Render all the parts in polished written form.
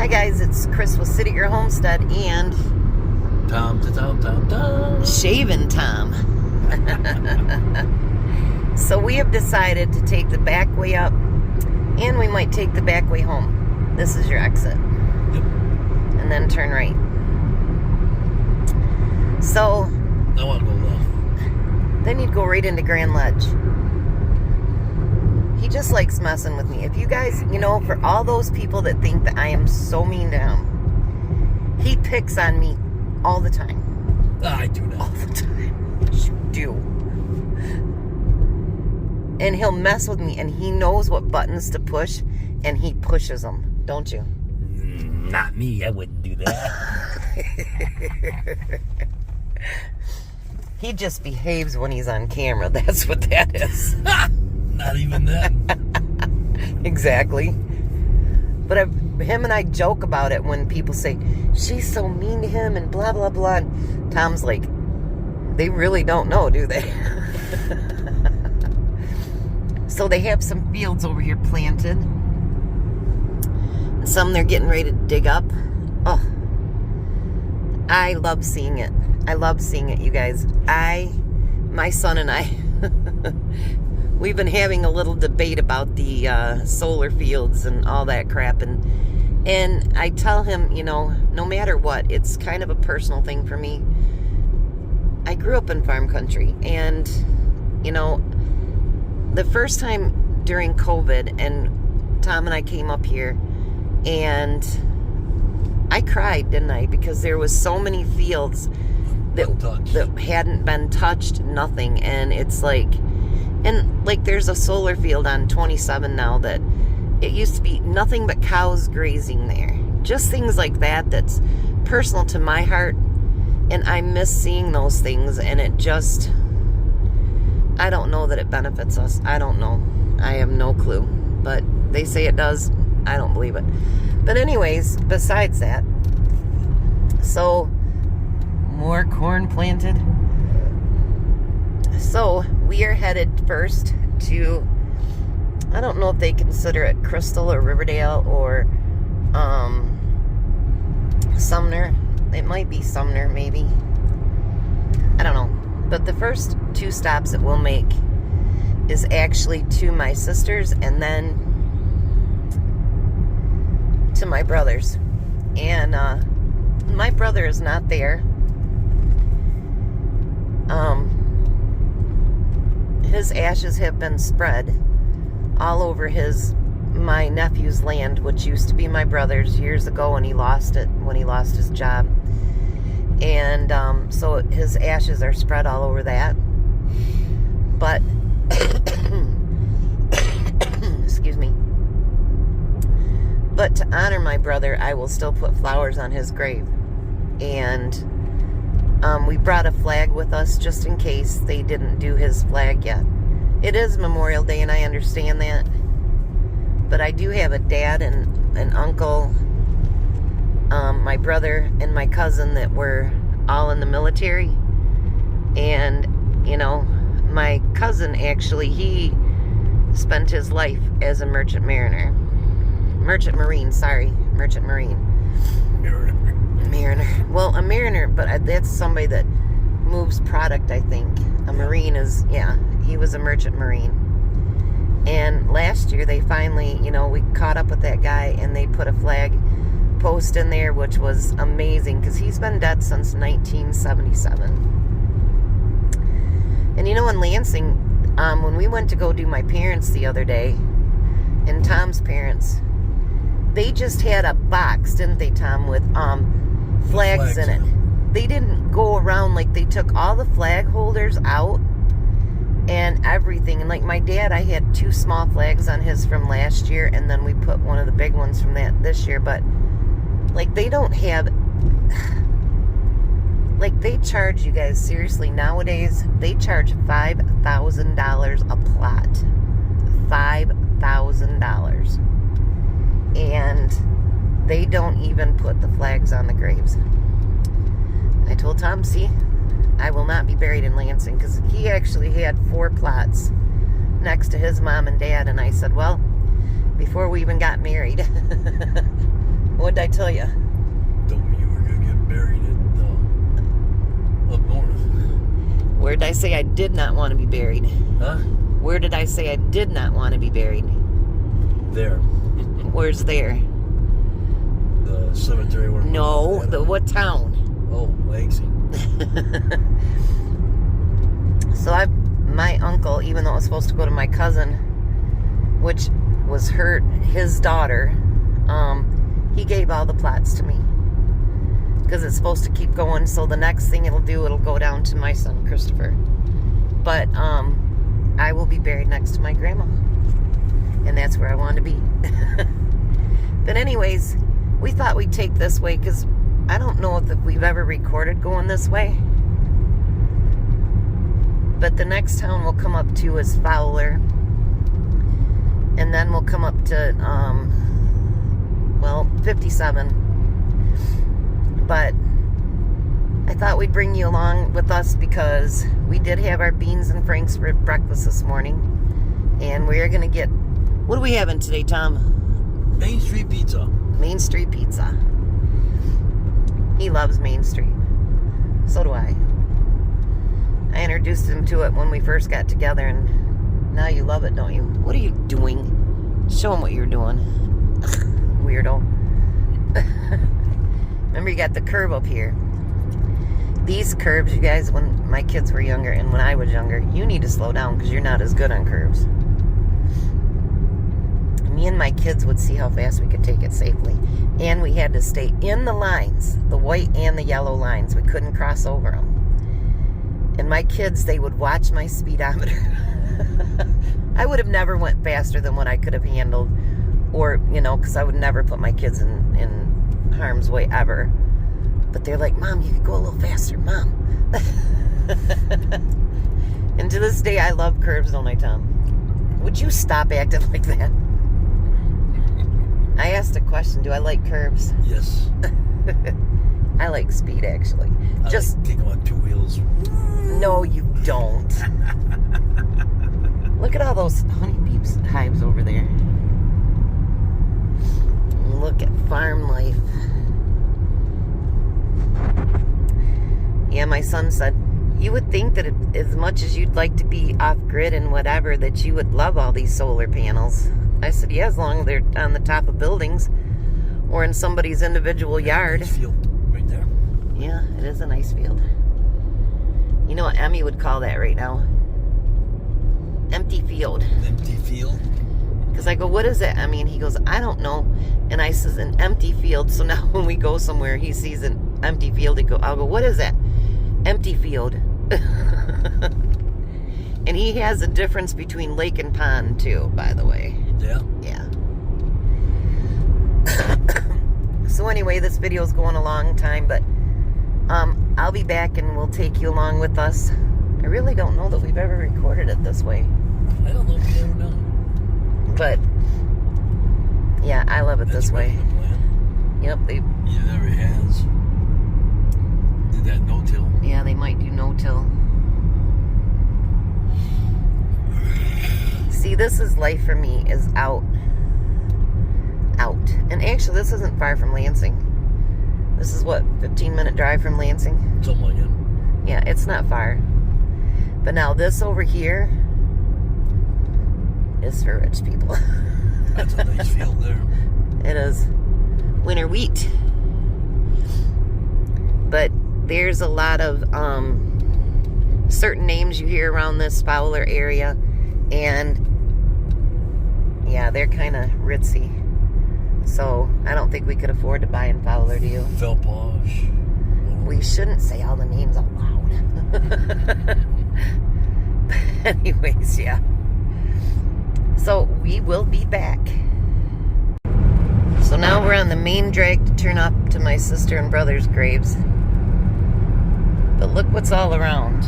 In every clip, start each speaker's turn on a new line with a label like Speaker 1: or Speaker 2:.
Speaker 1: Hi guys, it's Chris with City Girl Homestead and
Speaker 2: Tom.
Speaker 1: Shaving Tom. So we have decided to take the back way up, and we might take the back way home. This is your exit.
Speaker 2: Yep.
Speaker 1: And then turn right. So
Speaker 2: I want to go left.
Speaker 1: then you'd go right into Grand Ledge. He just likes messing with me. If you guys, for all those people that think that I am so mean to him, he picks on me all the time.
Speaker 2: I do not.
Speaker 1: All the time. You do. And he'll mess with me, and he knows what buttons to push, and he pushes them. Don't you?
Speaker 2: Not me. I wouldn't do that.
Speaker 1: He just behaves when he's on camera. That's what that is.
Speaker 2: Not even that.
Speaker 1: Exactly. But him and I joke about it when people say, she's so mean to him and blah, blah, blah. And Tom's like, they really don't know, do they? So they have some fields over here planted. And some they're getting ready to dig up. Oh, I love seeing it. I love seeing it, you guys. My son and I, we've been having a little debate about the solar fields and all that crap. And I tell him, no matter what, it's kind of a personal thing for me. I grew up in farm country. And, the first time during COVID, and Tom and I came up here, and I cried, didn't I? Because there was so many fields that hadn't been touched, nothing. And it's like, there's a solar field on 27 now that it used to be nothing but cows grazing there. Just things like that that's personal to my heart. And I miss seeing those things, and it just, I don't know that it benefits us. I don't know. I have no clue. But they say it does. I don't believe it. But anyways, besides that, so more corn planted. So we are headed first to, I don't know if they consider it Crystal or Riverdale or Sumner. It might be Sumner, maybe. I don't know. But the first two stops that we'll make is actually to my sister's and then to my brother's. And my brother is not there. His ashes have been spread all over my nephew's land, which used to be my brother's years ago, and he lost it when he lost his job. And so his ashes are spread all over that. But excuse me. But to honor my brother, I will still put flowers on his grave. And we brought a flag with us just in case they didn't do his flag yet. It is Memorial Day, and I understand that. But I do have a dad and an uncle, my brother and my cousin that were all in the military. And, my cousin actually, he spent his life as a merchant mariner. Merchant Marine. Mariner. Well, a mariner, but that's somebody that moves product, I think. A marine is, he was a merchant marine. And last year they finally, we caught up with that guy, and they put a flag post in there, which was amazing because he's been dead since 1977. And in Lansing, when we went to go do my parents the other day, and Tom's parents, they just had a box, didn't they, Tom, with flags in it. They didn't go around, they took all the flag holders out and everything. And my dad, I had 2 small flags on his from last year, and then we put one of the big ones from that this year. But they don't have, they charge, you guys, seriously, nowadays they charge $5,000 a plot. $5,000. And they don't even put the flags on the graves. I told Tom, see, I will not be buried in Lansing, because he actually had 4 plots next to his mom and dad. And I said, well, before we even got married, what'd did I tell you?
Speaker 2: Told me you were gonna get buried up north.
Speaker 1: Where did I say I did not want to be buried?
Speaker 2: Huh?
Speaker 1: Where did I say I did not want to be buried?
Speaker 2: There.
Speaker 1: Where's there?
Speaker 2: The cemetery where...
Speaker 1: No, what town?
Speaker 2: Oh, Lansing.
Speaker 1: So my uncle, even though it was supposed to go to my cousin, which was his daughter, he gave all the plots to me. Because it's supposed to keep going, so the next thing it'll go down to my son, Christopher. But, I will be buried next to my grandma. And that's where I want to be. But anyways, we thought we'd take this way, because I don't know if we've ever recorded going this way. But the next town we'll come up to is Fowler. And then we'll come up to, 57. But I thought we'd bring you along with us because we did have our beans and franks for breakfast this morning. And we're going to get... What are we having today, Tom?
Speaker 2: Main Street Pizza.
Speaker 1: Main Street Pizza. He loves Main Street. So do I. I introduced him to it when we first got together, and now you love it, don't you? What are you doing? Show him what you're doing. Weirdo. Remember, you got the curb up here. These curbs, you guys, when my kids were younger and when I was younger, you need to slow down because you're not as good on curbs. Me and my kids would see how fast we could take it safely. And we had to stay in the lines, the white and the yellow lines. We couldn't cross over them. And my kids, they would watch my speedometer. I would have never went faster than what I could have handled. Or, because I would never put my kids in harm's way ever. But they're like, Mom, you could go a little faster, Mom. And to this day, I love curbs, don't I, Tom? Would you stop acting like that? I asked a question. Do I like curbs?
Speaker 2: Yes.
Speaker 1: I like speed, actually.
Speaker 2: I like take on two wheels.
Speaker 1: No, you don't. Look at all those honeybees hives over there. Look at farm life. Yeah, my son said, you would think that as much as you'd like to be off-grid and whatever, that you would love all these solar panels. I said, yeah, as long as they're on the top of buildings or in somebody's individual yard.
Speaker 2: Nice field right there.
Speaker 1: Yeah, it is a nice field. You know what Emmy would call that right now? Empty field.
Speaker 2: Empty field?
Speaker 1: Because I go, what is it, Emmy? And he goes, I don't know. And I says, an empty field. So now when we go somewhere, he sees an empty field. I'll go, what is that? Empty field. And he has a difference between lake and pond, too, by the way.
Speaker 2: Yeah?
Speaker 1: Yeah. So anyway, this video is going a long time, but I'll be back and we'll take you along with us. I really don't know that we've ever recorded it this way.
Speaker 2: I don't know if you ever know.
Speaker 1: But, yeah, I love it this way.
Speaker 2: The plan.
Speaker 1: Yep,
Speaker 2: Yeah, there it has. Did that no-till.
Speaker 1: yeah, they might do no-till. See, this is life for me, is out. And actually, this isn't far from Lansing. This is, what, 15-minute drive from Lansing?
Speaker 2: Something like it.
Speaker 1: Yeah, it's not far. But now this over here is for rich people.
Speaker 2: That's a nice field there.
Speaker 1: It is. Winter wheat. But there's a lot of certain names you hear around this Fowler area. And yeah, they're kind of ritzy. So I don't think we could afford to buy in Fowler, do you?
Speaker 2: Felposh.
Speaker 1: We shouldn't say all the names out loud. But anyways, yeah. So we will be back. So now we're on the main drag to turn up to my sister and brother's graves. But look what's all around.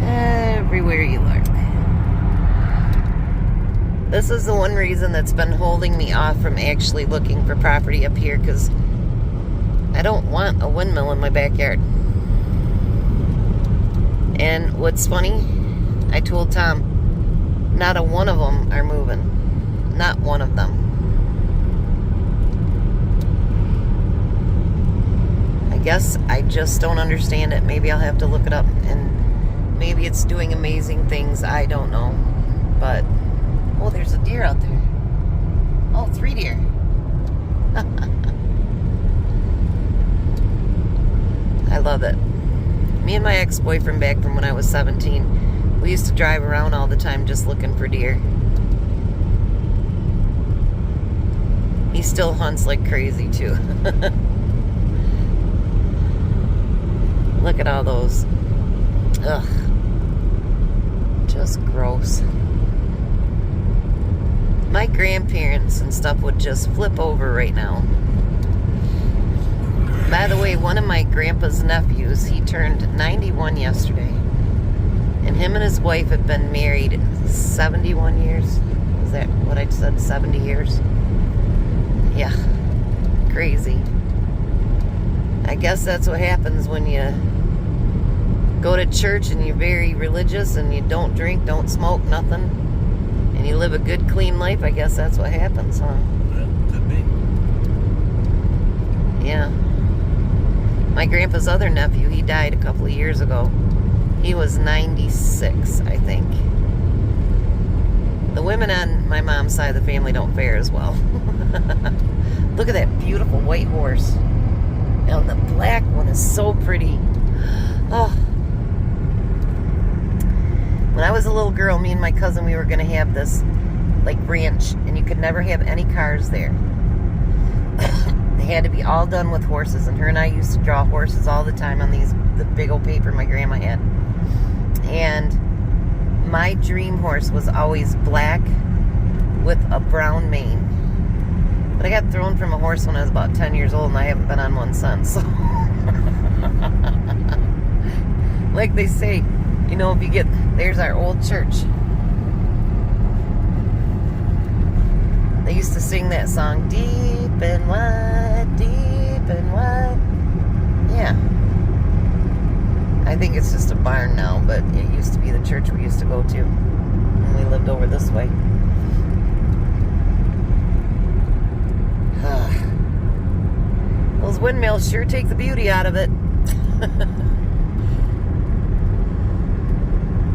Speaker 1: Everywhere you look. This is the one reason that's been holding me off from actually looking for property up here, because I don't want a windmill in my backyard. And what's funny, I told Tom, not a one of them are moving. Not one of them. guess I just don't understand it. Maybe I'll have to look it up, and maybe it's doing amazing things. I don't know. But, oh, there's a deer out there. Oh, 3 deer. I love it. Me and my ex-boyfriend, back from when I was 17, we used to drive around all the time just looking for deer. He still hunts like crazy too. Look at all those. Ugh. Just gross. My grandparents and stuff would just flip over right now. By the way, one of my grandpa's nephews, he turned 91 yesterday. And him and his wife have been married 71 years. Is that what I said? 70 years? Yeah. Crazy. I guess that's what happens when you go to church and you're very religious and you don't drink, don't smoke, nothing. And you live a good, clean life. I guess that's what happens, huh?
Speaker 2: Well, could be.
Speaker 1: Yeah. My grandpa's other nephew, he died a couple of years ago. He was 96, I think. The women on my mom's side of the family don't fare as well. Look at that beautiful white horse. And the black one is so pretty. Oh. When I was a little girl, me and my cousin, we were going to have this, like, ranch. And you could never have any cars there. They had to be all done with horses. And her and I used to draw horses all the time on the big old paper my grandma had. And my dream horse was always black with a brown mane. But I got thrown from a horse when I was about 10 years old, and I haven't been on one since. So like they say, you know, if you get... There's our old church. They used to sing that song, deep and wide, deep and wide. Yeah. I think it's just a barn now, but it used to be the church we used to go to when we lived over this way. Those windmills sure take the beauty out of it.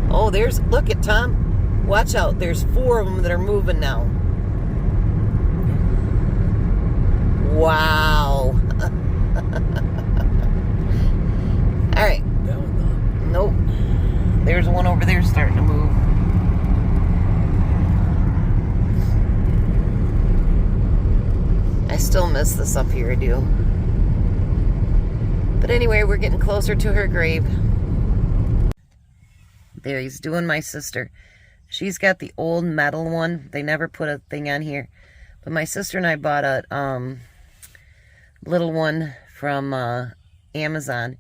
Speaker 1: Oh, look at Tom. Watch out. There's 4 of them that are moving now. Wow. All right.
Speaker 2: That one,
Speaker 1: Nope. There's one over there starting to move. I still miss this up here, I do. But anyway, we're getting closer to her grave. There, he's doing my sister. She's got the old metal one. They never put a thing on here. But my sister and I bought a little one from Amazon,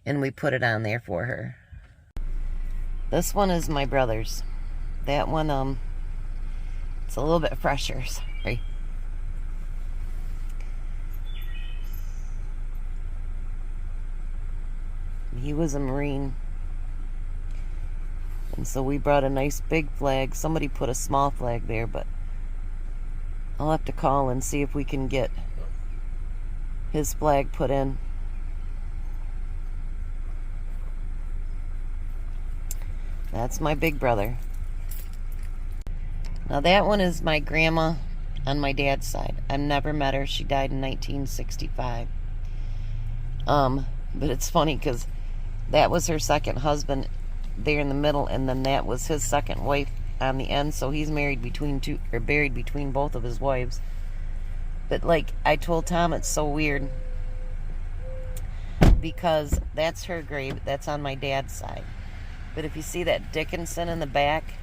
Speaker 1: and we put it on there for her. This one is my brother's. That one, it's a little bit fresher. Sorry. He was a Marine. And so we brought a nice big flag. Somebody put a small flag there, but I'll have to call and see if we can get his flag put in. That's my big brother. Now that one is my grandma on my dad's side. I've never met her. She died in 1965. But it's funny because that was her second husband there in the middle, and then that was his second wife on the end. So he's married between two, or buried between both of his wives. But like I told Tom, it's so weird because that's her grave. That's on my dad's side. But if you see that Dickinson in the back,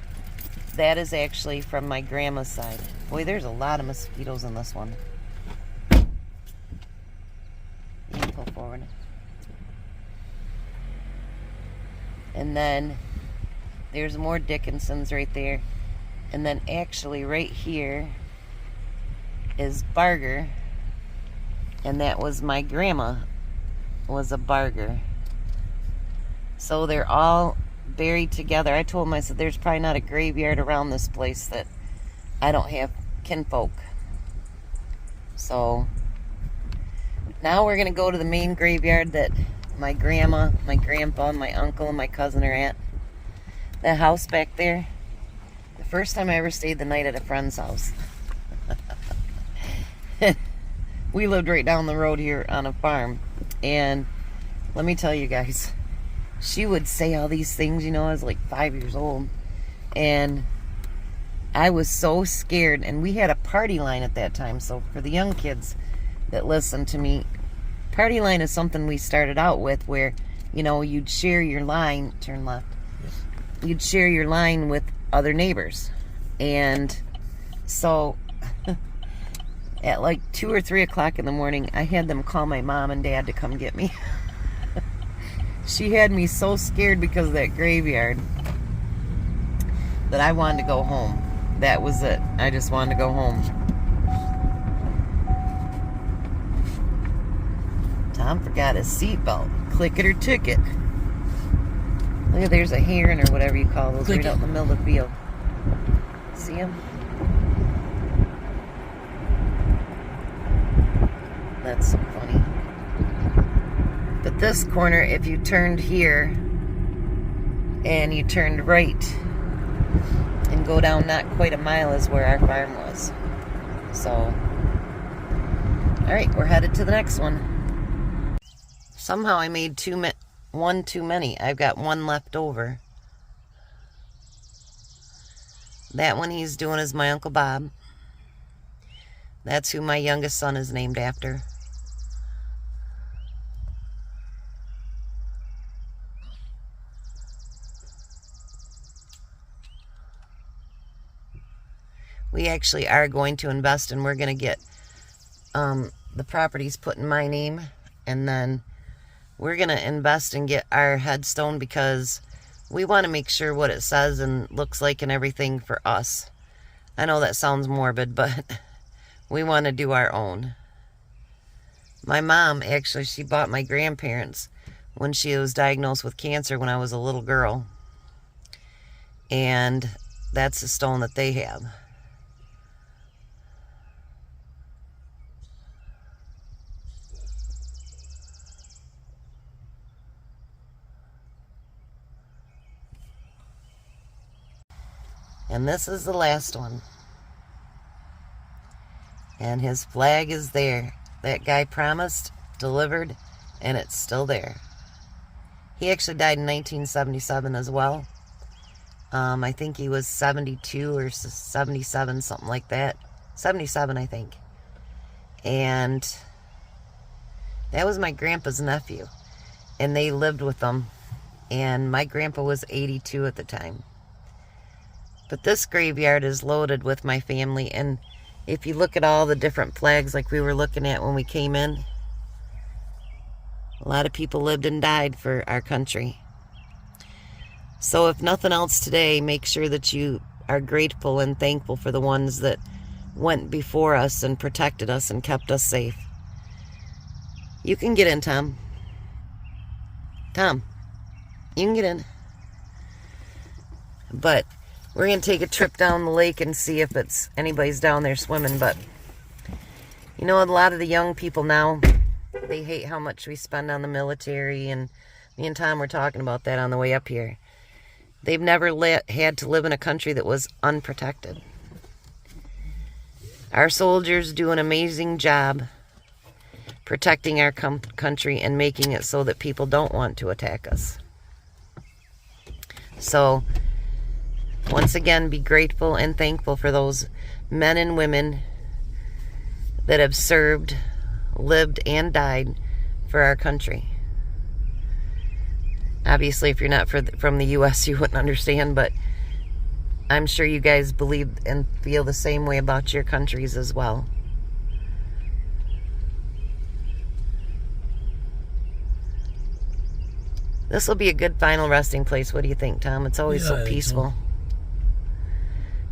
Speaker 1: that is actually from my grandma's side. Boy, there's a lot of mosquitoes in this one. You can pull forward. And then there's more Dickinsons right there. And then actually right here is Barger. And that was my grandma, was a Barger. So they're all buried together. I told him, I said, there's probably not a graveyard around this place that I don't have kinfolk. So Now we're going to go to the main graveyard that my grandma, my grandpa, my uncle, and my cousin are at. That house back there. The first time I ever stayed the night at a friend's house. We lived right down the road here on a farm. And let me tell you guys, she would say all these things, you know, I was like 5 years old. And I was so scared. And we had a party line at that time. So for the young kids that listen to me, party line is something we started out with where, you know, you'd share your line, turn left, you'd share your line with other neighbors. And so at like 2 or 3 o'clock in the morning, I had them call my mom and dad to come get me. She had me so scared because of that graveyard that I wanted to go home. That was it. I just wanted to go home. Tom forgot his seatbelt. Click it or ticket. Look at, there's a heron or whatever you call those right out in the middle of the field. See him? That's so funny. But this corner, if you turned here and you turned right and go down not quite a mile is where our farm was. So, alright, we're headed to the next one. Somehow I made one too many. I've got one left over. That one he's doing is my Uncle Bob. That's who my youngest son is named after. We actually are going to invest, and we're going to get the properties put in my name, and then we're going to invest and get our headstone because we want to make sure what it says and looks like and everything for us. I know that sounds morbid, but we want to do our own. My mom, actually, she bought my grandparents when she was diagnosed with cancer when I was a little girl. And that's the stone that they have. And this is the last one. And his flag is there. That guy promised, delivered, and it's still there. He actually died in 1977 as well. I think he was 72 or 77, something like that. 77, I think. And that was my grandpa's nephew. And they lived with them. And my grandpa was 82 at the time. But this graveyard is loaded with my family, and if you look at all the different flags like we were looking at when we came in, a lot of people lived and died for our country. So if nothing else today, make sure that you are grateful and thankful for the ones that went before us and protected us and kept us safe. You can get in, Tom. Tom, you can get in. But we're going to take a trip down the lake and see if anybody's down there swimming. But, you know, a lot of the young people now, they hate how much we spend on the military. And me and Tom were talking about that on the way up here. They've never had to live in a country that was unprotected. Our soldiers do an amazing job protecting our country and making it so that people don't want to attack us. So, once again, be grateful and thankful for those men and women that have served, lived, and died for our country. Obviously, if you're not from the U.S., you wouldn't understand, but I'm sure you guys believe and feel the same way about your countries as well. This will be a good final resting place. What do you think, Tom? It's always so peaceful.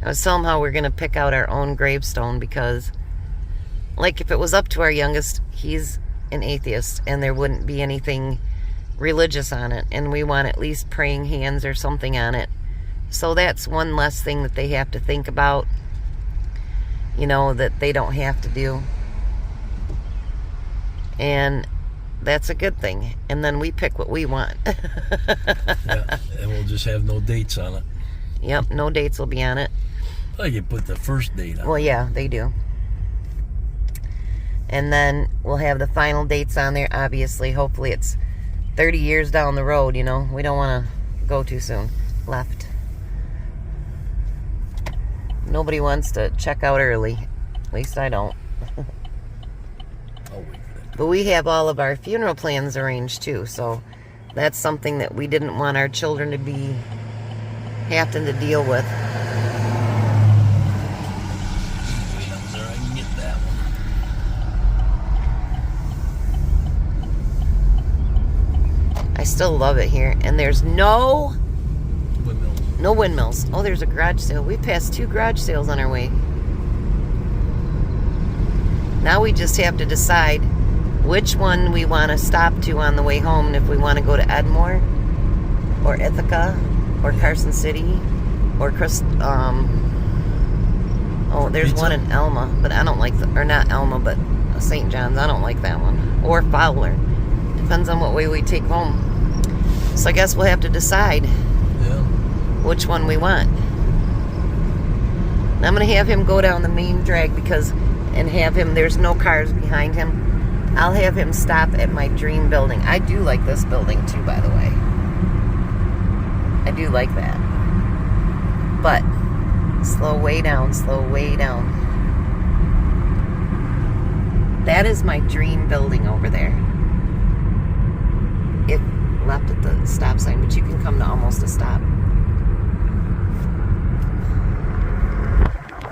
Speaker 1: I was telling him how we're going to pick out our own gravestone because, like, if it was up to our youngest, he's an atheist, and there wouldn't be anything religious on it, and we want at least praying hands or something on it. So that's one less thing that they have to think about, you know, that they don't have to do. And that's a good thing. And then we pick what we want.
Speaker 2: Yeah, and we'll just have no dates on it.
Speaker 1: Yep, no dates will be on it.
Speaker 2: I can put the first date on.
Speaker 1: Well, yeah, they do. And then we'll have the final dates on there. Obviously, hopefully it's 30 years down the road, you know. We don't want to go too soon. Left. Nobody wants to check out early. At least I don't.
Speaker 2: I'll wait for that.
Speaker 1: But we have all of our funeral plans arranged too, so that's something that we didn't want our children to be having to deal with.
Speaker 2: Wait up there, I can get that one.
Speaker 1: I still love it here, and there's no windmills. Oh, there's a garage sale. We passed 2 garage sales on our way. Now we just have to decide which one we want to stop to on the way home, and if we want to go to Edmore or Ithaca or Carson City or oh, there's
Speaker 2: Pizza?
Speaker 1: one in Elma, but I don't like or not Elma, but St. John's. I don't like that one. Or Fowler. Depends on what way we take home. So I guess we'll have to decide which one we want. And I'm going to have him go down the main drag and have him, there's no cars behind him. I'll have him stop at my dream building. I do like this building too, by the way. I do like that. But slow way down, slow way down. That is my dream building over there. It left at the stop sign, but you can come to almost a stop.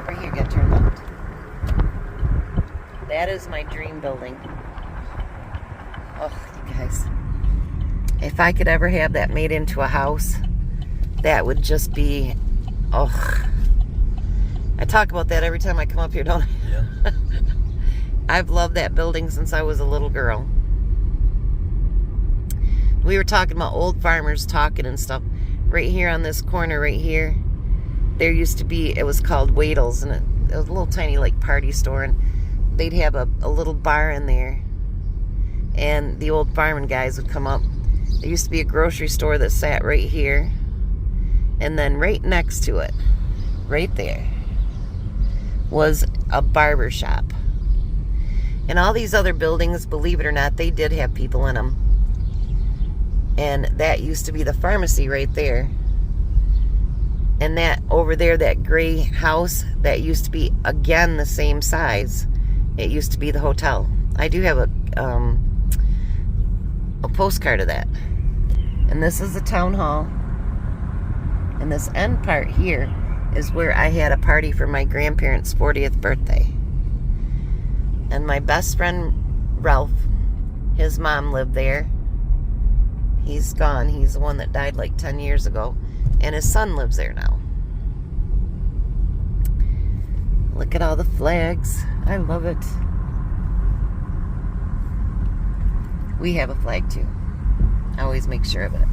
Speaker 1: Right here, get turned left. That is my dream building. Oh, you guys. If I could ever have that made into a house, that would just be, oh. I talk about that every time I come up here, don't I?
Speaker 2: Yeah.
Speaker 1: I've loved that building since I was a little girl. We were talking about old farmers talking and stuff. Right here on this corner right here, there used to be, it was called Wadle's, and it was a little tiny like party store, and they'd have a little bar in there, and the old farming guys would come up. There used to be a grocery store that sat right here, and then right next to it, right there, was a barber shop. And all these other buildings, believe it or not, they did have people in them. And that used to be the pharmacy right there. And that over there, that gray house, that used to be, again, the same size. It used to be the hotel. I do have a postcard of that. And this is the town hall. And this end part here is where I had a party for my grandparents' 40th birthday. And my best friend, Ralph, his mom lived there. He's gone. He's the one that died like 10 years ago. And his son lives there now. Look at all the flags. I love it. We have a flag too. I always make sure of it.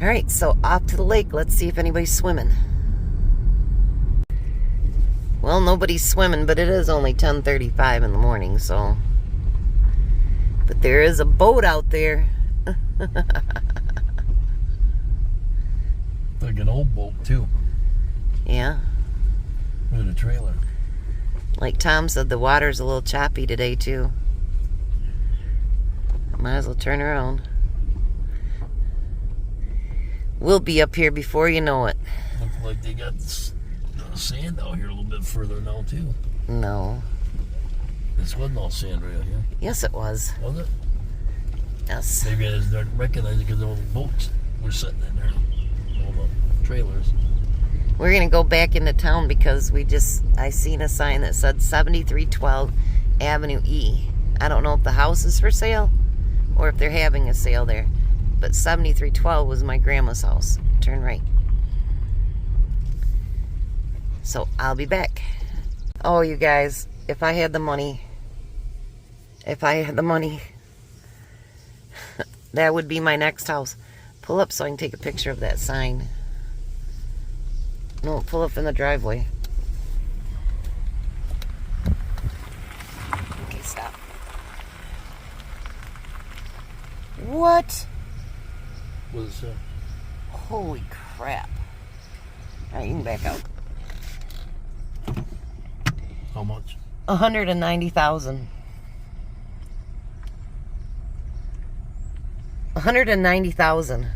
Speaker 1: Alright, so off to the lake. Let's see if anybody's swimming. Well, nobody's swimming, but it is only 10:35 in the morning, so... But there is a boat out there.
Speaker 2: Like an old boat, too.
Speaker 1: Yeah.
Speaker 2: With a trailer.
Speaker 1: Like Tom said, the water's a little choppy today, too. Might as well turn around. We'll be up here before you know it.
Speaker 2: Looks like they got the sand out here a little bit further now, too.
Speaker 1: No.
Speaker 2: This wasn't all sand right here.
Speaker 1: Yes, it was.
Speaker 2: Was it?
Speaker 1: Yes.
Speaker 2: Maybe I just didn't recognize it because all the boats were sitting in there. All the trailers.
Speaker 1: We're going to go back into town because I seen a sign that said 7312 Avenue E. I don't know if the house is for sale or if they're having a sale there. But 7312 was my grandma's house. Turn right. So I'll be back. Oh, you guys, if I had the money, that would be my next house. Pull up so I can take a picture of that sign. No, pull up in the driveway. What?
Speaker 2: What does it say?
Speaker 1: Holy crap. All right, you can back out.
Speaker 2: How much?
Speaker 1: 190,000. 190,000.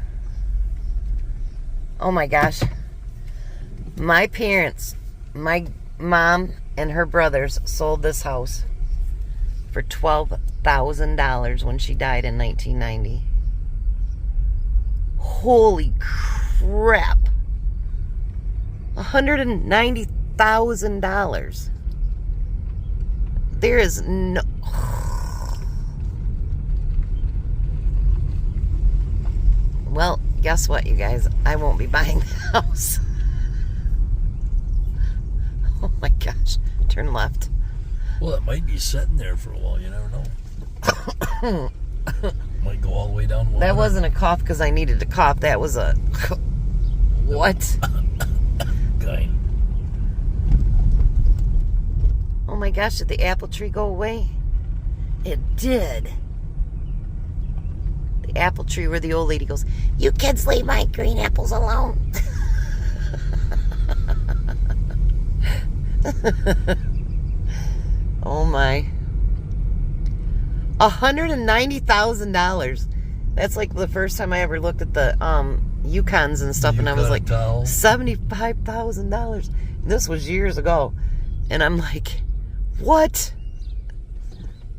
Speaker 1: Oh my gosh. My parents, my mom and her brothers sold this house for $12,000 when she died in 1990. Holy crap. $190,000. There is no... Well, guess what, you guys? I won't be buying the house. Oh my gosh. Turn left.
Speaker 2: Well, it might be sitting there for a while. You never know. Might go all the way down.
Speaker 1: That wasn't a cough because I needed to cough. That was a... What?
Speaker 2: Kind.
Speaker 1: Oh my gosh, did the apple tree go away? It did. The apple tree where the old lady goes, "You kids leave my green apples alone." Oh my. $190,000. That's like the first time I ever looked at the Yukons and stuff, and I was like, $75,000. This was years ago. And I'm like, what?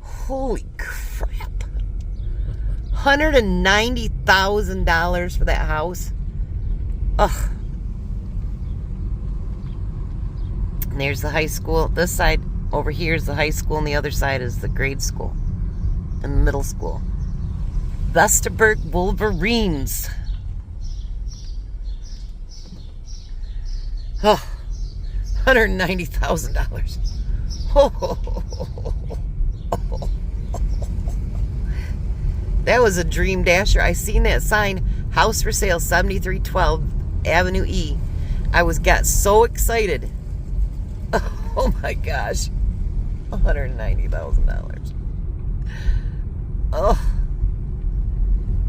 Speaker 1: Holy crap. $190,000 for that house. Ugh. And there's the high school. This side over here is the high school, and the other side is the grade school and the middle school. Vesterberg Wolverines. Oh, $190,000. Oh. That was a dream dasher. I seen that sign, house for sale, 7312 Avenue E. I got so excited. Oh my gosh. $190,000. Oh.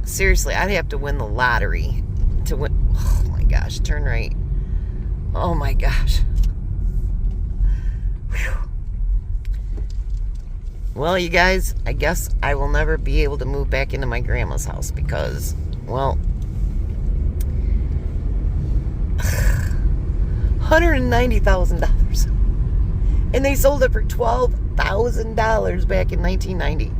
Speaker 1: Seriously, I'd have to win the lottery to win. Oh my gosh, turn right. Oh my gosh. Whew. Well, you guys, I guess I will never be able to move back into my grandma's house because, well, $190,000. And they sold it for $12,000 back in 1990.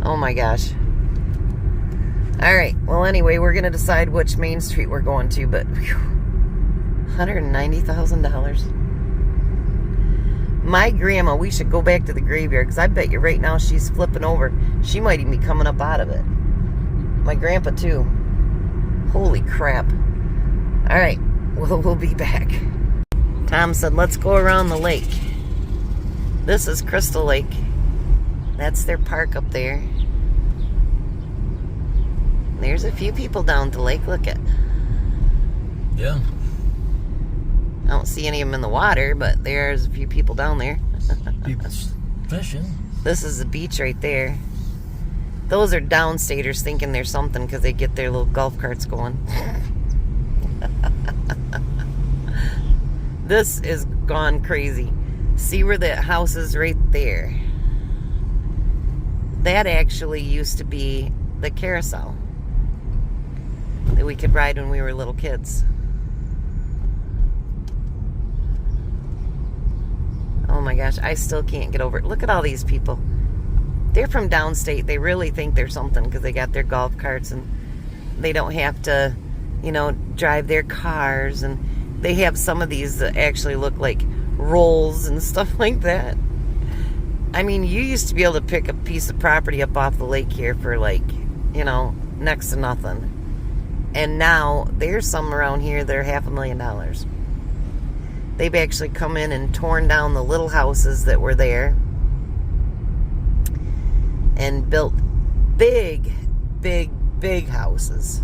Speaker 1: Oh my gosh. All right. Well, anyway, we're going to decide which Main Street we're going to, but whew, $190,000. My grandma, we should go back to the graveyard because I bet you right now she's flipping over. She might even be coming up out of it. My grandpa, too. Holy crap. All right. Well, we'll be back. Tom said, let's go around the lake. This is Crystal Lake. That's their park up there. There's a few people down at the lake. Look at.
Speaker 2: Yeah.
Speaker 1: I don't see any of them in the water, but there's a few people down there.
Speaker 2: People fishing.
Speaker 1: This is the beach right there. Those are downstaters thinking they're something because they get their little golf carts going. This is gone crazy. See where the house is right there? That actually used to be the carousel that we could ride when we were little kids. Oh my gosh, I still can't get over it. Look at all these people. They're from downstate. They really think they're something because they got their golf carts and they don't have to, you know, drive their cars. And they have some of these that actually look like rolls and stuff like that. I mean, you used to be able to pick a piece of property up off the lake here for like, you know, next to nothing. And now there's some around here that are $500,000. They've actually come in and torn down the little houses that were there and built big, big, big houses.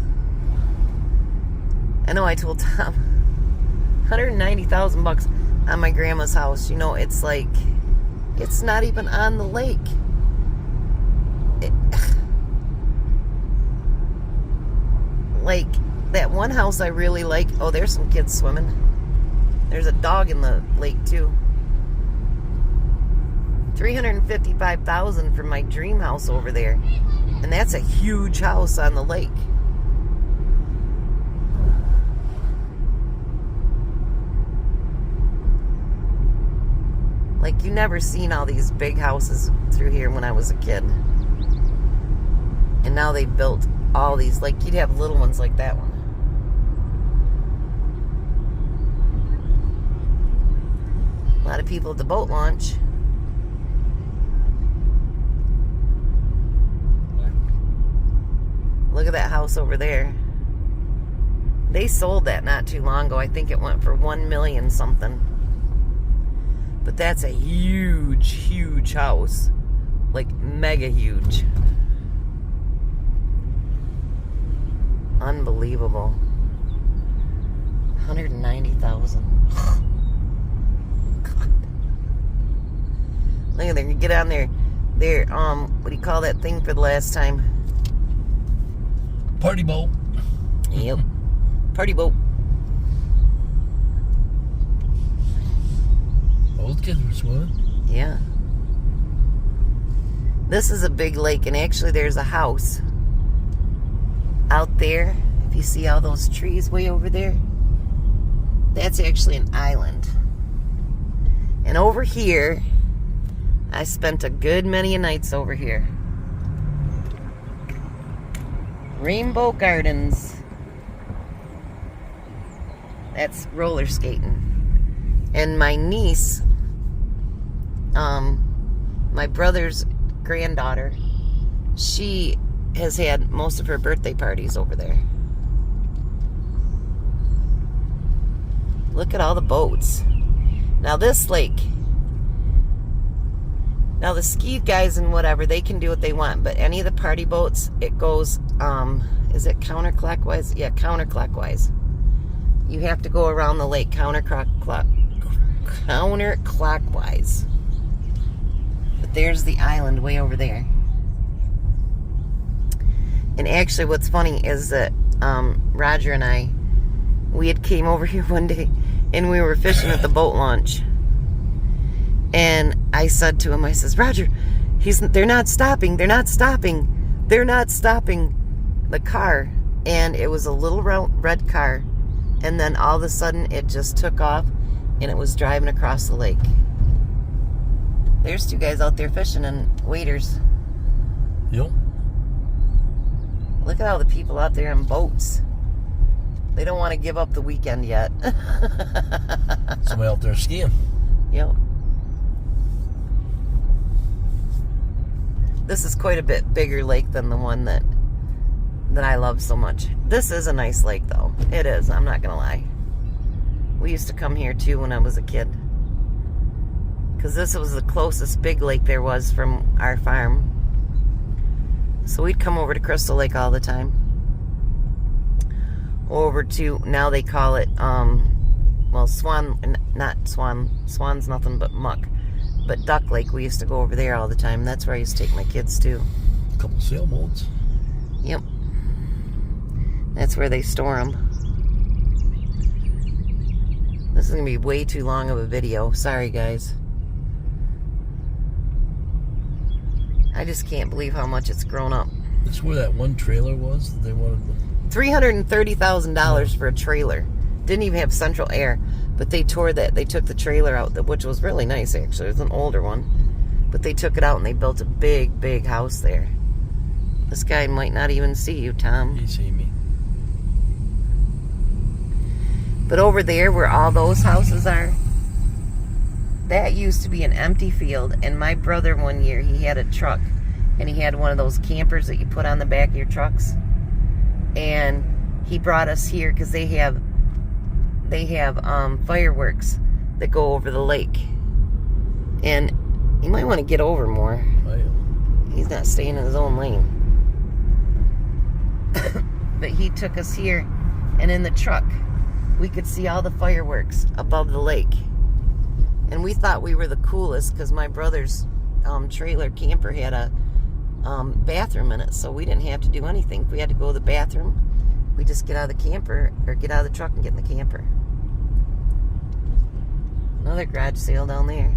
Speaker 1: I know I told Tom, $190,000 on my grandma's house. You know, it's like, it's not even on the lake. like, that one house I really like. Oh, there's some kids swimming. There's a dog in the lake, too. $355,000 for my dream house over there. And that's a huge house on the lake. Like, you never seen all these big houses through here when I was a kid. And now they built all these, like, you'd have little ones like that one. A lot of people at the boat launch. Look at that house over there. They sold that not too long ago. I think it went for $1 million something. But that's a huge, huge house. Like, mega huge. Unbelievable. $190,000. God. Look at there. You get on there. There, what do you call that thing for the last time?
Speaker 2: Party boat.
Speaker 1: Yep. Party boat.
Speaker 2: Those kids were swimming.
Speaker 1: Yeah. This is a big lake, and actually there's a house out there. If you see all those trees way over there, that's actually an island. And over here, I spent a good many nights over here. Rainbow Gardens. That's roller skating. And my niece, my brother's granddaughter, she has had most of her birthday parties over there. Look at all the boats. Now this lake, now the ski guys and whatever, they can do what they want, but any of the party boats, it goes, is it counterclockwise? Yeah, counterclockwise. You have to go around the lake counterclockwise. But there's the island way over there. And actually what's funny is that Roger and I, we had came over here one day and we were fishing at the boat launch. And I said to him, I says, Roger, they're not stopping the car. And it was a little red car. And then all of a sudden it just took off and it was driving across the lake. There's two guys out there fishing and waders.
Speaker 2: Yep.
Speaker 1: Look at all the people out there in boats. They don't want to give up the weekend yet.
Speaker 2: Somebody out there skiing.
Speaker 1: Yep. This is quite a bit bigger lake than the one that I love so much. This is a nice lake, though. It is. I'm not gonna lie. We used to come here too when I was a kid, because this was the closest big lake there was from our farm. So we'd come over to Crystal Lake all the time. Over to, now they call it, well, Swan's nothing but muck. But Duck Lake, we used to go over there all the time. That's where I used to take my kids too.
Speaker 2: A couple sailboats.
Speaker 1: Yep. That's where they store them. This is going to be way too long of a video. Sorry, guys. I just can't believe how much it's grown up.
Speaker 2: That's where that one trailer was that they wanted to...
Speaker 1: $330,000 for a trailer. Didn't even have central air. But they tore that. They took the trailer out, which was really nice, actually. It was an older one. But they took it out and they built a big, big house there. This guy might not even see you, Tom.
Speaker 2: He see me.
Speaker 1: But over there where all those houses are, that used to be an empty field. And my brother one year, he had a truck. And he had one of those campers that you put on the back of your trucks. And he brought us here because they have fireworks that go over the lake. And you might want to get over more. He's not staying in his own lane. But he took us here, and in the truck we could see all the fireworks above the lake. And we thought we were the coolest because my brother's trailer camper had a bathroom in it, so we didn't have to do anything. If we had to go to the bathroom, We just get out of the camper, or get out of the truck and get in the camper. Another garage sale down there.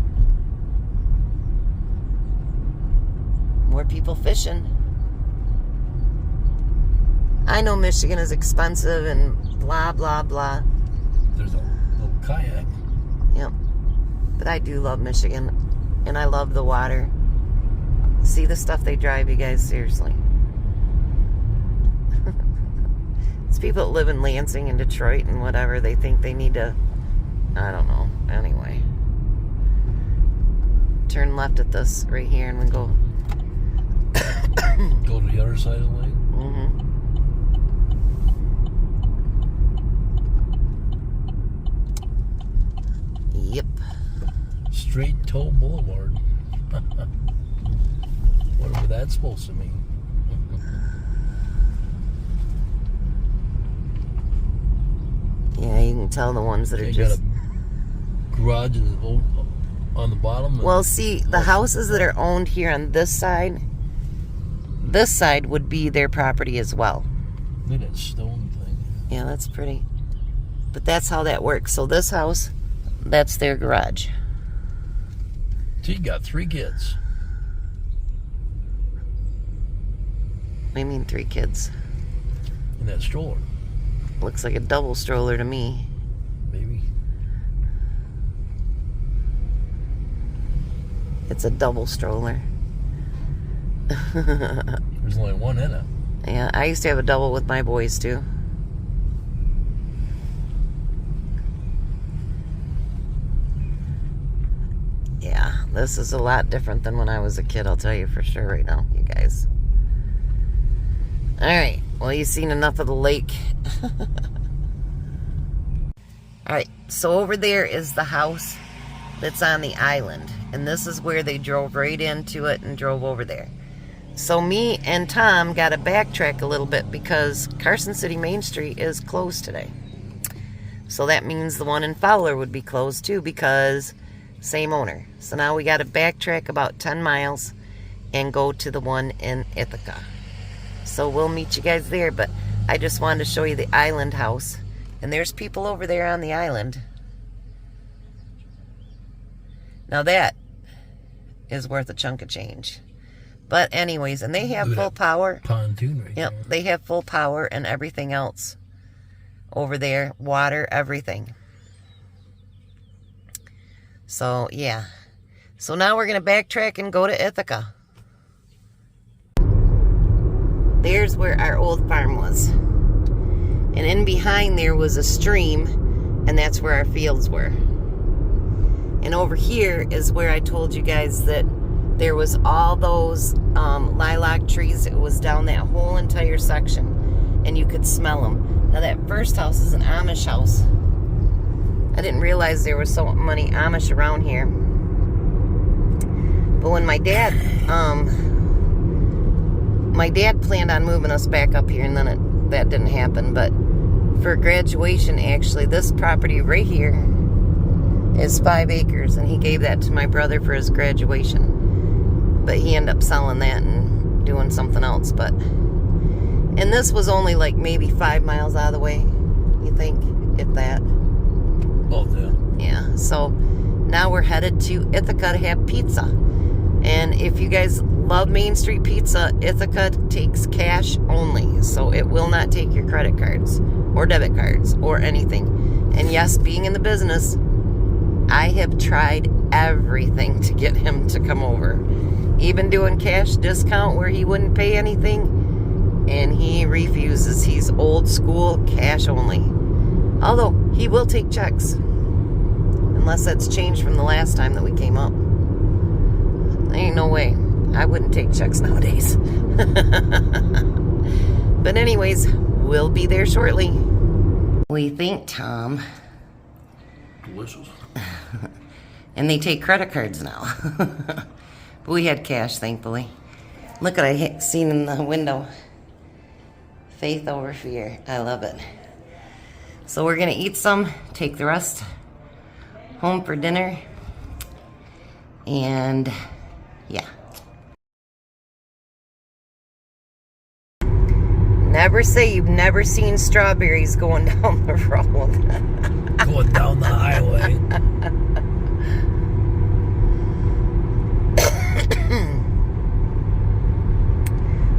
Speaker 1: More people fishing. I know Michigan is expensive and blah, blah, blah.
Speaker 2: There's a little kayak.
Speaker 1: Yep. But I do love Michigan. And I love the water. See the stuff they drive, you guys, seriously. It's people that live in Lansing and Detroit and whatever. They think they need to, I don't know. Anyway. Turn left at this right here and we go.
Speaker 2: Go to the other side of the lake.
Speaker 1: Mm-hmm. Yep.
Speaker 2: Straight Toe Boulevard. Whatever that's supposed to mean.
Speaker 1: Yeah, you can tell the ones that are
Speaker 2: You
Speaker 1: just...
Speaker 2: got a garage on the bottom.
Speaker 1: Well, see, the houses that are owned here on this side would be their property as well.
Speaker 2: Look at that stone thing.
Speaker 1: Yeah, that's pretty. But that's how that works. So this house, that's their garage.
Speaker 2: So you got 3 kids.
Speaker 1: I mean 3 kids.
Speaker 2: In that stroller.
Speaker 1: Looks like a double stroller to me.
Speaker 2: Maybe.
Speaker 1: It's a double stroller.
Speaker 2: There's only one in it.
Speaker 1: Yeah, I used to have a double with my boys too. Yeah, this is a lot different than when I was a kid, I'll tell you for sure right now, you guys. Alright, well, you've seen enough of the lake. Alright, so over there is the house that's on the island. And this is where they drove right into it and drove over there. So me and Tom got to backtrack a little bit because Carson City Main Street is closed today. So that means the one in Fowler would be closed too because same owner. So now we got to backtrack about 10 miles and go to the one in Ithaca. So we'll meet you guys there, but I just wanted to show you the island house. And there's people over there on the island. Now that is worth a chunk of change. But anyways, and they have full power.
Speaker 2: Pontoon right
Speaker 1: Yep,
Speaker 2: there.
Speaker 1: they have full power and everything else over there. Water, everything. So, yeah. So now we're going to backtrack and go to Ithaca. There's where our old farm was. And in behind there was a stream, and that's where our fields were. And over here is where I told you guys that there was all those lilac trees. It was down that whole entire section, and you could smell them. Now that first house is an Amish house. I didn't realize there was so many Amish around here. But when my dad planned on moving us back up here, and then that didn't happen. But for graduation, actually, this property right here is 5 acres, and he gave that to my brother for his graduation. But he ended up selling that and doing something else. But and this was only like maybe 5 miles out of the way, you think, if that.
Speaker 2: Oh, yeah.
Speaker 1: Yeah, so now we're headed to Ithaca to have pizza. And if you guys love Main Street Pizza, Ithaca takes cash only. So it will not take your credit cards or debit cards or anything. And yes, being in the business, I have tried everything to get him to come over. Even doing cash discount where he wouldn't pay anything. And he refuses. He's old school, cash only. Although, he will take checks. Unless that's changed from the last time that we came up. There ain't no way. I wouldn't take checks nowadays. But anyways, we'll be there shortly. We think, Tom.
Speaker 2: Delicious.
Speaker 1: And they take credit cards now. But we had cash, thankfully. Look what I seen in the window. Faith over fear. I love it. So we're going to eat some, take the rest home for dinner. And yeah. Never say you've never seen strawberries going down the road.
Speaker 2: Going down the highway.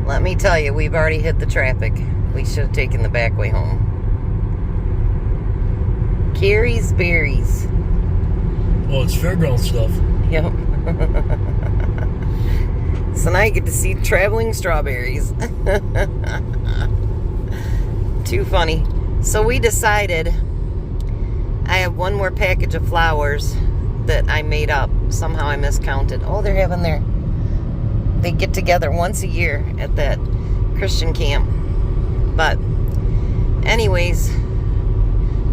Speaker 1: Let me tell you, we've already hit the traffic. We should have taken the back way home. Carrie's Berries.
Speaker 2: Oh, it's fairground stuff.
Speaker 1: Yep. So now you get to see traveling strawberries. Too funny. So we decided I have one more package of flowers that I made up. Somehow I miscounted. Oh, they're having they get together once a year at that Christian camp. But anyways,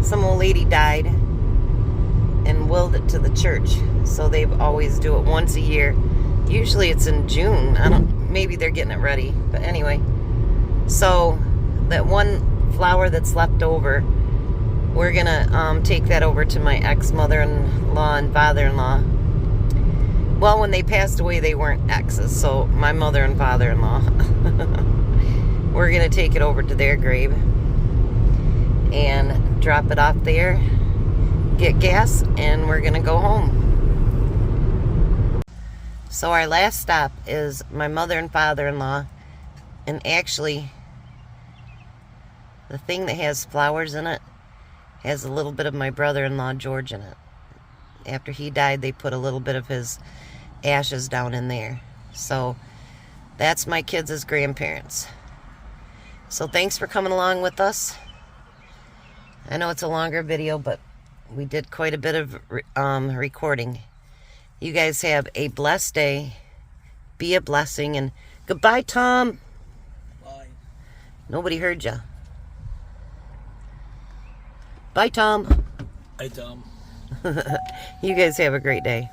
Speaker 1: some old lady died and willed it to the church. So they always do it once a year. Usually it's in June. Maybe they're getting it ready. But anyway, so that one flower that's left over, we're gonna take that over to my ex-mother-in-law and father-in-law. Well, when they passed away, they weren't exes, so my mother and father-in-law. We're gonna take it over to their grave and drop it off there, get gas, and we're gonna go home. So our last stop is my mother and father-in-law, and actually the thing that has flowers in it has a little bit of my brother-in-law George in it. After he died, they put a little bit of his ashes down in there. So that's my kids as grandparents. So thanks for coming along with us. I know it's a longer video, but we did quite a bit of recording. You guys have a blessed day. Be a blessing. And goodbye, Tom.
Speaker 2: Bye.
Speaker 1: Nobody heard you. Bye, Tom.
Speaker 2: Hey, Tom.
Speaker 1: You guys have a great day.